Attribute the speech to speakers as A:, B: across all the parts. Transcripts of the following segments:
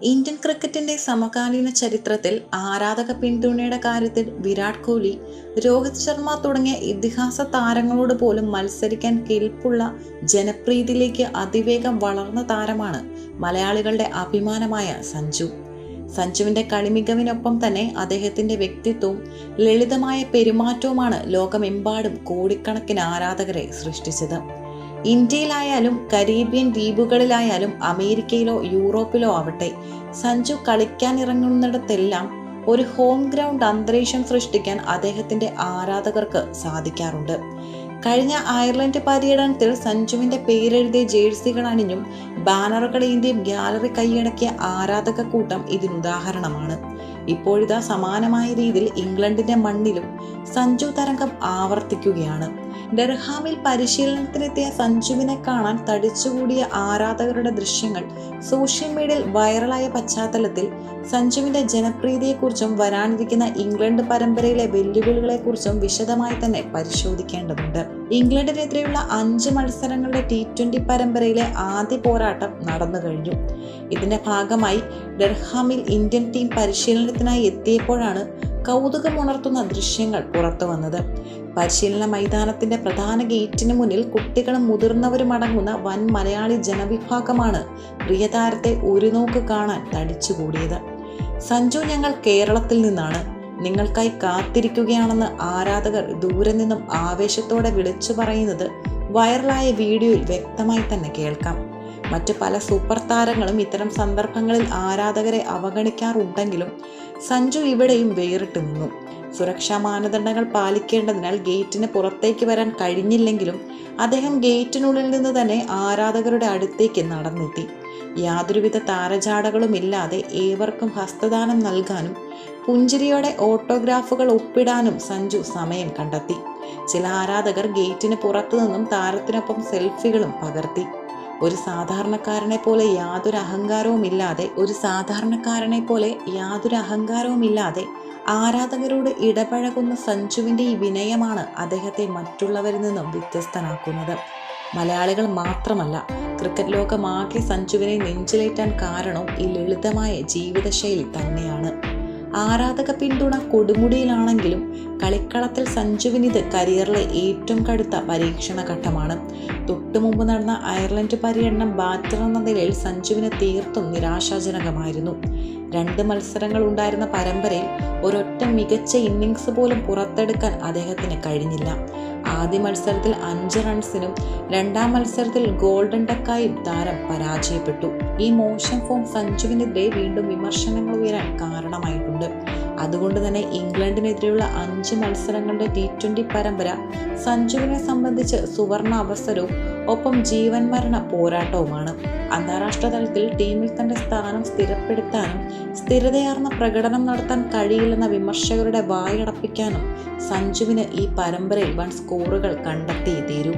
A: Indian ക്രിക്കറ്റിന്റെ സമകാലീന ചരിത്രത്തിൽ ആരാധക പിന്തുണയുടെ കാര്യത്തിൽ വിരാട് കോഹ്ലി, രോഹിത് ശർമ്മ തുടങ്ങിയ ഇതിഹാസ താരങ്ങളോട് പോലും മത്സരിക്കാൻ കെൽപ്പുള്ള ജനപ്രീതിയിലേക്ക് അതിവേഗം വളർന്ന താരമാണ് മലയാളികളുടെ അഭിമാനമായ സഞ്ജു. സഞ്ജുവിന്റെ കളിമികവിനൊപ്പം തന്നെ അദ്ദേഹത്തിന്റെ വ്യക്തിത്വവും ലളിതമായ പെരുമാറ്റവുമാണ് ലോകമെമ്പാടും കോടിക്കണക്കിന് ആരാധകരെ സൃഷ്ടിച്ചത്. ഇന്ത്യയിലായാലും കരീബിയൻ ദ്വീപുകളിലായാലും അമേരിക്കയിലോ യൂറോപ്പിലോ ആവട്ടെ, സഞ്ജു കളിക്കാനിറങ്ങുന്നിടത്തെല്ലാം ഒരു ഹോം ഗ്രൗണ്ട് അന്തരീക്ഷം സൃഷ്ടിക്കാൻ അദ്ദേഹത്തിന്റെ ആരാധകർക്ക് സാധിക്കാറുണ്ട്. കഴിഞ്ഞ അയർലൻഡ് പര്യടനത്തിൽ സഞ്ജുവിന്റെ പേരെഴുതിയ ജേഴ്സികൾ അണിഞ്ഞും ബാനറുകളേന്തിയും ഗ്യാലറി കൈയടക്കിയ ആരാധക കൂട്ടം ഇതിനുദാഹരണമാണ്. ഇപ്പോഴിതാ സമാനമായ രീതിയിൽ ഇംഗ്ലണ്ടിന്റെ മണ്ണിലും സഞ്ജു തരംഗം ആവർത്തിക്കുകയാണ്. ഡർഹാമിൽ പരിശീലനത്തിനെത്തിയ സഞ്ജുവിനെ കാണാൻ തടിച്ചുകൂടിയ ആരാധകരുടെ ദൃശ്യങ്ങൾ സോഷ്യൽ മീഡിയയിൽ വൈറലായ പശ്ചാത്തലത്തിൽ സഞ്ജുവിന്റെ ജനപ്രീതിയെക്കുറിച്ചും വരാനിരിക്കുന്ന ഇംഗ്ലണ്ട് പരമ്പരയിലെ വെല്ലുവിളികളെക്കുറിച്ചും വിശദമായി തന്നെ പരിശോധിക്കേണ്ടതുണ്ട്. ഇംഗ്ലണ്ടിനെതിരെയുള്ള 5 മത്സരങ്ങളുടെ T20 പരമ്പരയിലെ ആദ്യ പോരാട്ടം നടന്നു കഴിഞ്ഞു. ഇതിന്റെ ഭാഗമായി ഡർഹാമിൽ ഇന്ത്യൻ ടീം പരിശീലനത്തിനായി എത്തിയപ്പോഴാണ് കൗതുകമുണർത്തുന്ന ദൃശ്യങ്ങൾ പുറത്തു വന്നത്. പരിശീലന മൈതാനത്തിന്റെ പ്രധാന ഗേറ്റിന് മുന്നിൽ കുട്ടികളും മുതിർന്നവരും അടങ്ങുന്ന വൻ മലയാളി ജനവിഭാഗമാണ് പ്രിയതാരത്തെ ഒരു നോക്ക് കാണാൻ തടിച്ചുകൂടിയത്. സഞ്ജു, ഞങ്ങൾ കേരളത്തിൽ നിന്നാണ്, നിങ്ങൾക്കായി കാത്തിരിക്കുകയാണെന്ന് ആരാധകർ ദൂരെ നിന്നും ആവേശത്തോടെ വിളിച്ചു പറയുന്നത് വൈറലായ വീഡിയോയിൽ വ്യക്തമായി തന്നെ കേൾക്കാം. മറ്റു പല സൂപ്പർ താരങ്ങളും ഇത്തരം സന്ദർഭങ്ങളിൽ ആരാധകരെ അവഗണിക്കാറുണ്ടെങ്കിലും സഞ്ജു ഇവിടെയും വേറിട്ട് നിന്നു. സുരക്ഷാ മാനദണ്ഡങ്ങൾ പാലിക്കേണ്ടതിനാൽ ഗേറ്റിന് പുറത്തേക്ക് വരാൻ കഴിഞ്ഞില്ലെങ്കിലും അദ്ദേഹം ഗേറ്റിനുള്ളിൽ നിന്ന് തന്നെ ആരാധകരുടെ അടുത്തേക്ക് നടന്നെത്തി. യാതൊരുവിധ താരജാടകളുമില്ലാതെ ഏവർക്കും ഹസ്തദാനം നൽകാനും പുഞ്ചിരിയോടെ ഓട്ടോഗ്രാഫുകൾ ഒപ്പിടാനും സഞ്ജു സമയം കണ്ടെത്തി. ചില ആരാധകർ ഗേറ്റിന് പുറത്തു നിന്നും താരത്തിനൊപ്പം സെൽഫികളും പകർത്തി. ഒരു സാധാരണക്കാരനെ പോലെ യാതൊരു അഹങ്കാരവുമില്ലാതെ ആരാധകരോട് ഇടപഴകുന്ന സഞ്ജുവിൻ്റെ ഈ വിനയമാണ് അദ്ദേഹത്തെ മറ്റുള്ളവരിൽ നിന്നും വ്യത്യസ്തനാക്കുന്നത്. മലയാളികൾ മാത്രമല്ല, ക്രിക്കറ്റ് ലോകമാകെ സഞ്ജുവിനെ നെഞ്ചിലേറ്റാൻ കാരണവും ഈ ലളിതമായ ജീവിതശൈലി തന്നെയാണ്. ആരാധക പിന്തുണ കൊടുമുടിയിലാണെങ്കിലും കളിക്കളത്തിൽ സഞ്ജുവിനിത് കരിയറിലെ ഏറ്റവും കടുത്ത പരീക്ഷണ ഘട്ടമാണ്. തൊട്ടുമുമ്പ് നടന്ന അയർലൻഡ് പര്യടനം ബാറ്റർ എന്ന നിലയിൽ സഞ്ജുവിന് തീർത്തും നിരാശാജനകമായിരുന്നു. 2 മത്സരങ്ങൾ ഉണ്ടായിരുന്ന പരമ്പരയിൽ ഒരൊറ്റ മികച്ച ഇന്നിങ്സ് പോലും പുറത്തെടുക്കാൻ അദ്ദേഹത്തിന് കഴിഞ്ഞില്ല. ആദ്യ മത്സരത്തിൽ 5 റൺസിനും 2ാം മത്സരത്തിൽ ഗോൾഡൻ ഡക്കായും താരം പരാജയപ്പെട്ടു. ഈ മോശം ഫോം സഞ്ജുവിനെതിരെ വീണ്ടും വിമർശനങ്ങൾ ഉയരാൻ കാരണമായിട്ടുണ്ട്. അതുകൊണ്ട് തന്നെ ഇംഗ്ലണ്ടിനെതിരെയുള്ള 5 മത്സരങ്ങളുടെ T20 പരമ്പര സഞ്ജുവിനെ സംബന്ധിച്ച് സുവർണ അവസരവും ഒപ്പം ജീവൻ മരണ പോരാട്ടവുമാണ്. അന്താരാഷ്ട്ര തലത്തിൽ ടീമിൽ തന്റെ സ്ഥാനം സ്ഥിരപ്പെടുത്താനും സ്ഥിരതയാർന്ന പ്രകടനം നടത്താൻ കഴിയില്ലെന്ന വിമർശകരുടെ വായടപ്പിക്കാനും സഞ്ജുവിന് ഈ പരമ്പരയിൽ വൻ സ്കോറുകൾ കണ്ടെത്തിയേ തീരൂ.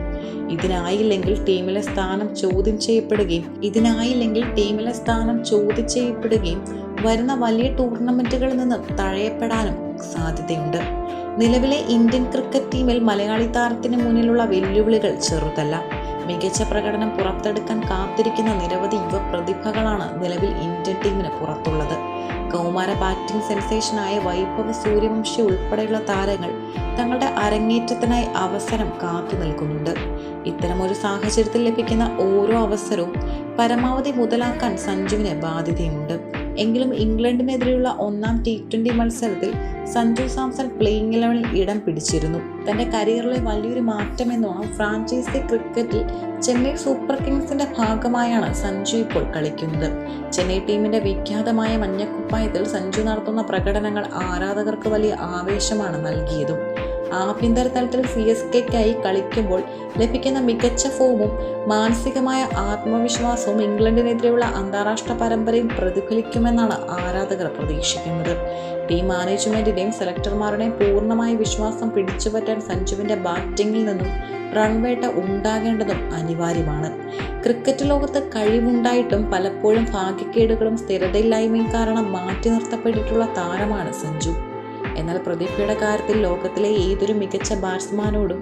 A: ഇതിനായില്ലെങ്കിൽ ടീമിലെ സ്ഥാനം ചോദ്യം ചെയ്യപ്പെടുകയും വരുന്ന വലിയ ടൂർണമെന്റുകളിൽ നിന്ന് തഴയപ്പെടാനും സാധ്യതയുണ്ട്. നിലവിലെ ഇന്ത്യൻ ക്രിക്കറ്റ് ടീമിൽ മലയാളി താരത്തിന് മുന്നിലുള്ള വെല്ലുവിളികൾ ചെറുതല്ല. മികച്ച പ്രകടനം പുറത്തെടുക്കാൻ കാത്തിരിക്കുന്ന നിരവധി യുവ പ്രതിഭകളാണ് നിലവിൽ ഇന്ത്യൻ ടീമിന് പുറത്തുള്ളത്. കൗമാര ബാറ്റിംഗ് സെൻസേഷനായ വൈഭവ് സൂര്യവംശി ഉൾപ്പെടെയുള്ള താരങ്ങൾ തങ്ങളുടെ അരങ്ങേറ്റത്തിനായി അവസരം കാത്തു നിൽക്കുന്നുണ്ട്. ഇത്തരമൊരു സാഹചര്യത്തിൽ ലഭിക്കുന്ന ഓരോ അവസരവും പരമാവധി മുതലാക്കാൻ സഞ്ജുവിന് ബാധ്യതയുണ്ട്. എങ്കിലും ഇംഗ്ലണ്ടിനെതിരെയുള്ള 1ാം T20 മത്സരത്തിൽ സഞ്ജു സാംസൺ പ്ലേയിങ് 11-ൽ ഇടം പിടിച്ചിരുന്നു. തന്റെ കരിയറിലെ വലിയൊരു മാറ്റമെന്നോണം ഫ്രാഞ്ചൈസി ക്രിക്കറ്റിൽ ചെന്നൈ സൂപ്പർ കിങ്സിന്റെ ഭാഗമായാണ് സഞ്ജു ഇപ്പോൾ കളിക്കുന്നത്. ചെന്നൈ ടീമിന്റെ വിഖ്യാതമായ മഞ്ഞക്കുപ്പായത്തിൽ സഞ്ജു നടത്തുന്ന പ്രകടനങ്ങൾ ആരാധകർക്ക് വലിയ ആവേശമാണ് നൽകിയതും. ആഭ്യന്തര തലത്തിൽ CSKയ്ക്കായി കളിക്കുമ്പോൾ ലഭിക്കുന്ന മികച്ച ഫോമും മാനസികമായ ആത്മവിശ്വാസവും ഇംഗ്ലണ്ടിനെതിരെയുള്ള അന്താരാഷ്ട്ര പരമ്പരയിൽ പ്രതിഫലിക്കുമെന്നാണ് ആരാധകർ പ്രതീക്ഷിക്കുന്നത്. ടീം മാനേജ്മെന്റിന്റെയും സെലക്ടർമാരുടെയും പൂർണ്ണമായ വിശ്വാസം പിടിച്ചുപറ്റാൻ സഞ്ജുവിന്റെ ബാറ്റിംഗിൽ നിന്നും റൺവേട്ട ഉണ്ടാകേണ്ടതും അനിവാര്യമാണ്. ക്രിക്കറ്റ് ലോകത്ത് കഴിവുണ്ടായിട്ടും പലപ്പോഴും ഭാഗ്യക്കേടുകളും സ്ഥിരതയില്ലായ്മയും കാരണം മാറ്റി നിർത്തപ്പെട്ടിട്ടുള്ള താരമാണ് സഞ്ജു. എന്നാൽ പ്രതിഭയുടെ കാര്യത്തിൽ ലോകത്തിലെ ഏതൊരു മികച്ച ബാറ്റ്സ്മാനോടും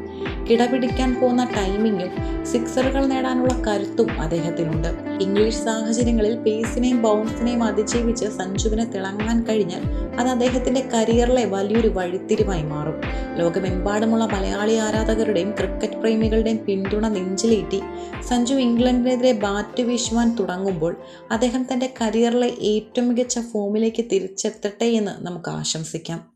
A: കിടപിടിക്കാൻ പോകുന്ന ടൈമിങ്ങും സിക്സറുകൾ നേടാനുള്ള കരുത്തും അദ്ദേഹത്തിനുണ്ട്. ഇംഗ്ലീഷ് സാഹചര്യങ്ങളിൽ പേസിനെയും ബൗൺസിനെയും അതിജീവിച്ച് സഞ്ജുവിന് തിളങ്ങാൻ കഴിഞ്ഞാൽ അത് അദ്ദേഹത്തിന്റെ കരിയറിലെ വലിയൊരു വഴിത്തിരിവായി മാറും. ലോകമെമ്പാടുമുള്ള മലയാളി ആരാധകരുടെയും ക്രിക്കറ്റ് പ്രേമികളുടെയും പിന്തുണ നെഞ്ചിലേറ്റി സഞ്ജു ഇംഗ്ലണ്ടിനെതിരെ ബാറ്റ് വീശുവാൻ തുടങ്ങുമ്പോൾ അദ്ദേഹം തന്റെ കരിയറിലെ ഏറ്റവും മികച്ച ഫോമിലേക്ക് തിരിച്ചെത്തട്ടെ എന്ന് നമുക്ക് ആശംസിക്കാം.